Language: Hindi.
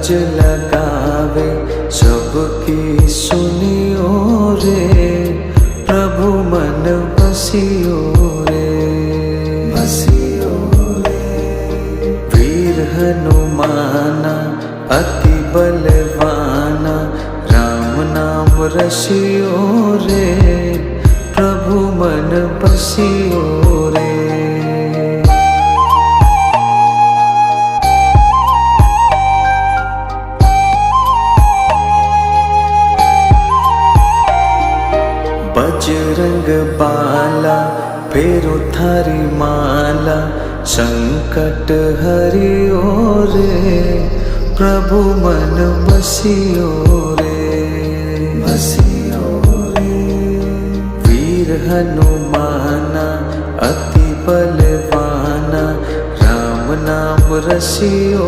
अरज लगावे सबकी सुनियो रे। प्रभु मन बसियो रे, बसियो रे। वीर हनुमाना अति बलवाना, राम नाम रसियो रे। प्रभु मन बसियो रे। बजरंग बाला फेरो थारी माला, संकट हरियो रे। प्रभु मन बसियो रे, बसियो रे। वीर हनुमाना अति बलवाना, राम नाम रसियो